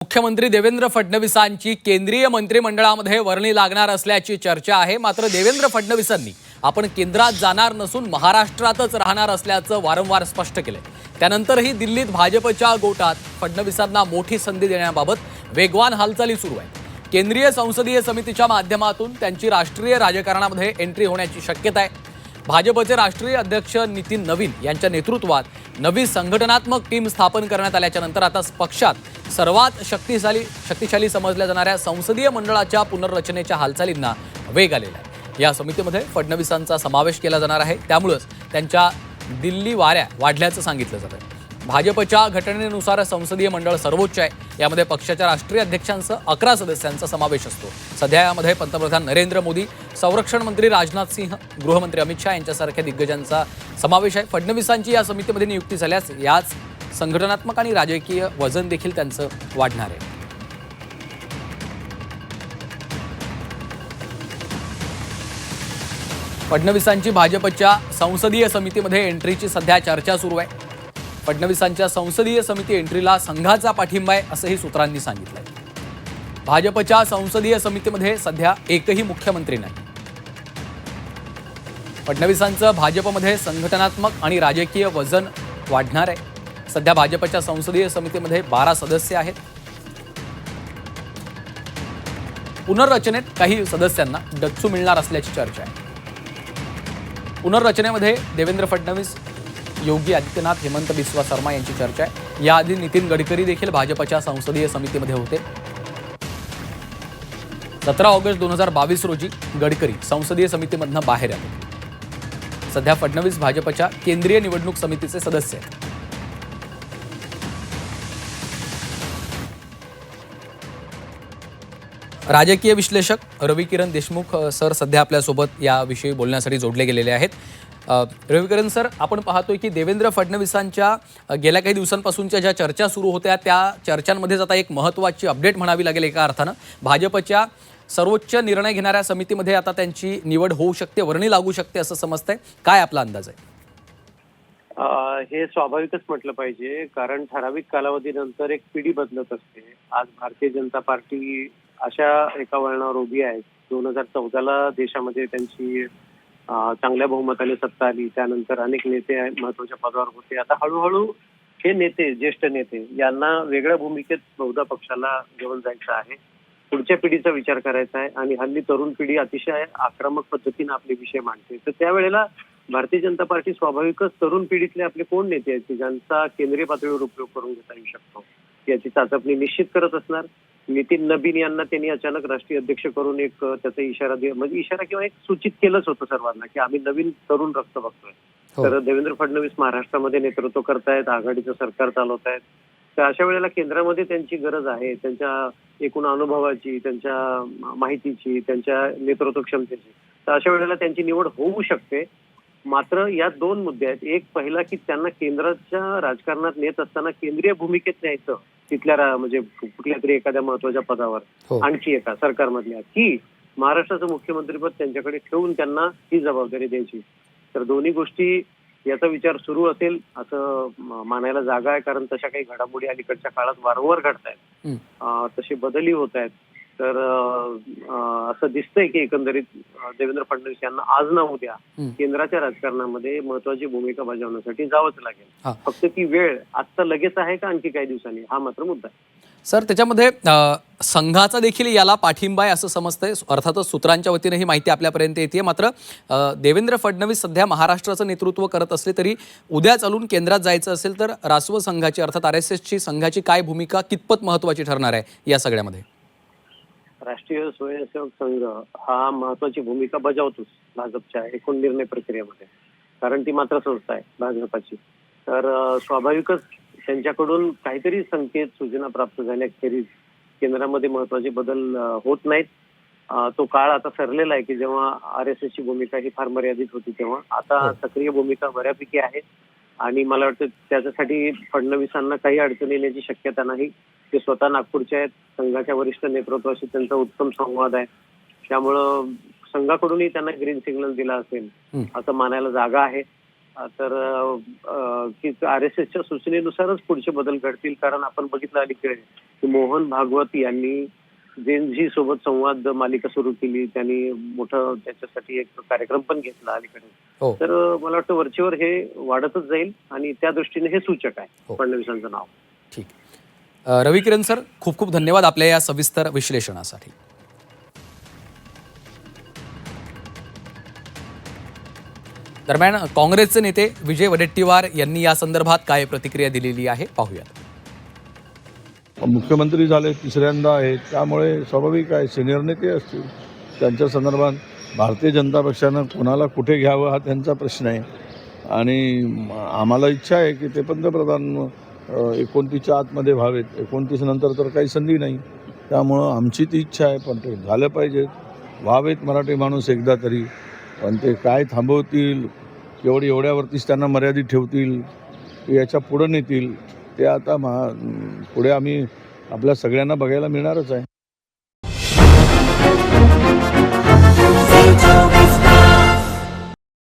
मुख्यमंत्री देवेंद्र फडणवीसांची केंद्रीय मंत्रिमंडळामध्ये वर्णी लागणार असल्याची चर्चा आहे। मात्र देवेंद्र फडणवीसांनी आपण केंद्रात जाणार नसून महाराष्ट्रातच राहणार असल्याचं वारंवार स्पष्ट केले। त्यानंतरही दिल्लीत भाजपच्या गोटात फडणवीसांना मोठी संधी देण्याबाबत वेगवान हालचाली सुरू आहेत। केंद्रीय संसदीय समितीच्या माध्यमातून त्यांची राष्ट्रीय राजकारणामध्ये एंट्री होण्याची शक्यता आहे। भाजपचे राष्ट्रीय अध्यक्ष नितीन नवीन यांच्या नेतृत्वात नवी संघटनात्मक टीम स्थापन करण्यात आल्याच्या नंतर आता पक्षात सर्वात शक्तिशाली समजल्या जाणाऱ्या संसदीय मंडळाच्या पुनर्रचनेच्या हालचालींना वेग आलेला आहे। या समितीमध्ये फडणवीसांचा समावेश केला जाणार आहे, त्यामुळेच त्यांच्या दिल्ली वाऱ्या वाढल्याचं सांगितलं जातं। भाजपच्या घटनेनुसार संसदीय मंडळ सर्वोच्च आहे। यामध्ये पक्षाच्या राष्ट्रीय अध्यक्षांसह 11 सदस्यांचा समावेश असतो। सध्या यामध्ये पंतप्रधान नरेंद्र मोदी, संरक्षण मंत्री राजनाथ सिंह, गृहमंत्री अमित शाह यांच्यासारख्या दिग्गजांचा समावेश आहे। फडणवीसांची या समितीमध्ये नियुक्ती झाल्यास याच संघटनात्मक आणि राजकीय वजन देखील त्यांचं वाढणार आहे। फडणवीसांची भाजपच्या संसदीय समितीमध्ये एंट्रीची सध्या चर्चा सुरू आहे। फडणवीसांच्या संसदीय समिती एंट्रीला संघाचा पाठिंबा आहे असंही सूत्रांनी सांगितलंय। भाजपच्या संसदीय समितीमध्ये सध्या एकही मुख्यमंत्री नाही। फडणवीसांचं भाजपमध्ये संघटनात्मक आणि राजकीय वजन वाढणार आहे। सध्या भाजपच्या संसदीय समितीमध्ये 12 सदस्य आहेत। पुनर्रचनेत काही सदस्यांना डच्चू मिळणार असल्याची चर्चा आहे। पुनर्रचनेमध्ये देवेंद्र फडणवीस, योगी आदित्यनाथ, हेमंत बिस्वा शर्मा यांची चर्चा आहे। याआधी नितीन गडकरी देखील भाजपच्या संसदीय समितीमध्ये होते। 17 ऑगस्ट 2022 रोजी गडकरी संसदीय समितीमधून बाहेर आले। सध्या फडणवीस भाजपच्या केंद्रीय निवडणूक समितीचे सदस्य आहेत। राजकीय विश्लेषक रविकिरण देशमुख सर सध्या आपल्यासोबत याविषयी बोलण्यासाठी जोडले गेलेले आहेत। रविकिरण सर, आपण पाहतोय की देवेंद्र फडणवीसांच्या गेल्या काही दिवसांपासूनच्या ज्या चर्चा सुरू होत्या त्या चर्चांमध्येच आता एक महत्त्वाची अपडेट म्हणावी लागेल। एका अर्थानं भाजपच्या सर्वोच्च निर्णय घेणाऱ्या समितीमध्ये आता त्यांची निवड होऊ शकते, वर्णी लागू शकते असं समजतंय। काय आपला अंदाज आहे? हे स्वाभाविकच म्हटलं पाहिजे, कारण ठराविक कालावधीनंतर एक पिढी बदलत असते। आज भारतीय जनता पार्टी अशा एका वळणावर उभी आहे। 2014ला देशामध्ये त्यांची चांगल्या बहुमताने सत्ता आली, त्यानंतर अनेक नेते महत्वाच्या पदावर होते। आता हळूहळू हे नेते, ज्येष्ठ नेते यांना वेगळ्या भूमिकेत बहुधा पक्षाला घेऊन जायचं आहे, पुढच्या पिढीचा विचार करायचा आहे। आणि हल्ली तरुण पिढी अतिशय आक्रमक पद्धतीने आपले विषय मांडते। तर त्यावेळेला भारतीय जनता पार्टी स्वाभाविकच तरुण पिढीतले आपले कोण नेते आहेत की ज्यांचा केंद्रीय पातळीवर उपयोग करून घेता येऊ शकतो याची चाचपणी निश्चित करत असणार। नितीन नवीन यांना त्यांनी अचानक राष्ट्रीय अध्यक्ष करून एक त्याचा इशारा म्हणजे इशारा किंवा एक सूचित केलंच होतं सर्वांना की आम्ही नवीन तरुण रक्त बघतोय। तर देवेंद्र फडणवीस महाराष्ट्रामध्ये नेतृत्व करतायत, आघाडीचं सरकार चालवतायत। तर अशा वेळेला केंद्रामध्ये त्यांची गरज आहे, त्यांच्या एकूण अनुभवाची, त्यांच्या माहितीची, त्यांच्या नेतृत्व क्षमतेची। तर अशा वेळेला त्यांची निवड होऊ शकते। मात्र या 2 मुद्दे आहेत। एक पहिला की त्यांना केंद्राच्या राजकारणात नेत असताना केंद्रीय भूमिकेत न्यायचं, तिथल्या म्हणजे कुठल्या तरी एखाद्या महत्वाच्या पदावर, आणखी एका सरकारमधल्या, की महाराष्ट्राचं मुख्यमंत्रीपद त्यांच्याकडे ठेवून त्यांना ही जबाबदारी द्यायची। तर दोन्ही गोष्टी याचा विचार सुरू असेल असं मानायला जागा आहे, कारण तशा काही घडामोडी अलीकडच्या काळात वारंवार घडतायत, तसे बदलही होत आहेत। तर असं दिसतंय की एकंदरीत देवेंद्र फडणवीस यांना आज ना उद्या केंद्राच्या राजकारणामध्ये महत्वाची भूमिका बजावण्यासाठी जावंच लागेल। फक्त ती वेळ आता लगेच आहे का आणखी काही दिवसांनी, हा मात्र मुद्दा आहे। सर, त्याच्यामध्ये संघाचा देखील याला पाठिंबा आहे असं समजतंय। अर्थातच सूत्रांच्या वतीने ही माहिती आपल्यापर्यंत येते। मात्र देवेंद्र फडणवीस सध्या महाराष्ट्राचं नेतृत्व करत असले तरी उद्या चालून केंद्रात जायचं असेल तर रासव संघाची अर्थात RSSची संघाची काय भूमिका कितपत महत्वाची ठरणार आहे या सगळ्यामध्ये? राष्ट्रीय स्वयंसेवक संघ हा महत्वाची भूमिका बजावतोच भाजपच्या एकूण निर्णय प्रक्रियेमध्ये, कारण ती मात्र संस्था आहे भाजपाची। तर स्वाभाविकच त्यांच्याकडून काहीतरी संकेत, सूचना प्राप्त झाल्याखेरीज केंद्रामध्ये महत्वाचे बदल होत नाहीत। तो काळ आता सरलेला आहे की जेव्हा RSSची भूमिका ही फार मर्यादित होती, तेव्हा आता सक्रिय भूमिका बऱ्यापैकी आहे। आणि मला वाटतं त्याच्यासाठी फडणवीसांना काही अडचण येण्याची शक्यता नाही। ते स्वतः नागपूरचे आहेत, संघाच्या वरिष्ठ नेतृत्वाशी त्यांचा उत्तम संवाद आहे, त्यामुळं संघाकडूनही त्यांना ग्रीन सिग्नल दिला असेल असं मानायला जागा आहे। तर की RSSच्या सूचनेनुसारच पुढचे बदल घडतील. कारण आपण बघितलं अलीकडे की मोहन भागवत यांनी जेनझी सोबत संवाद मालिका सुरू केली. त्यांनी मोठं त्याच्यासाठी एक कार्यक्रम पण घेतला अलीकडे. हो. तर मला वाटतं वरचेवर हे वाढतच जाईल आणि त्या दृष्टीने हे सूचक आहे हो. फडणवीसांचं नाव. ठीक. रवी किरण सर, खूप खूप धन्यवाद आपल्या या सविस्तर विश्लेषणासाठी. दरम्यान काँग्रेसचे नेते विजय वडेट्टीवार यांनी या संदर्भात काय प्रतिक्रिया दिलेली आहे पाहूयात. मुख्यमंत्री झाले तिसऱ्यांदा आहेत, त्यामुळे स्वाभाविक आहे सिनियर नेते असतील, त्यांच्या संदर्भात भारतीय जनता पक्षानं कोणाला कुठे घ्यावं हा त्यांचा प्रश्न आहे. आणि आम्हाला इच्छा आहे की ते पंतप्रधान 29च्या आतमध्ये व्हावेत. 29 नंतर तर काही संधी नाही, त्यामुळं आमची ती इच्छा आहे. पण ते झालं पाहिजेत, व्हावेत मराठी माणूस एकदा तरी. पण ते काय थांबवतील, एवढ्यावरतीच त्यांना मर्यादित ठेवतील, याच्या पुढं नेतील, ते आता पुढे आम्ही आपल्या सगळ्यांना बघायला मिळणारच आहे.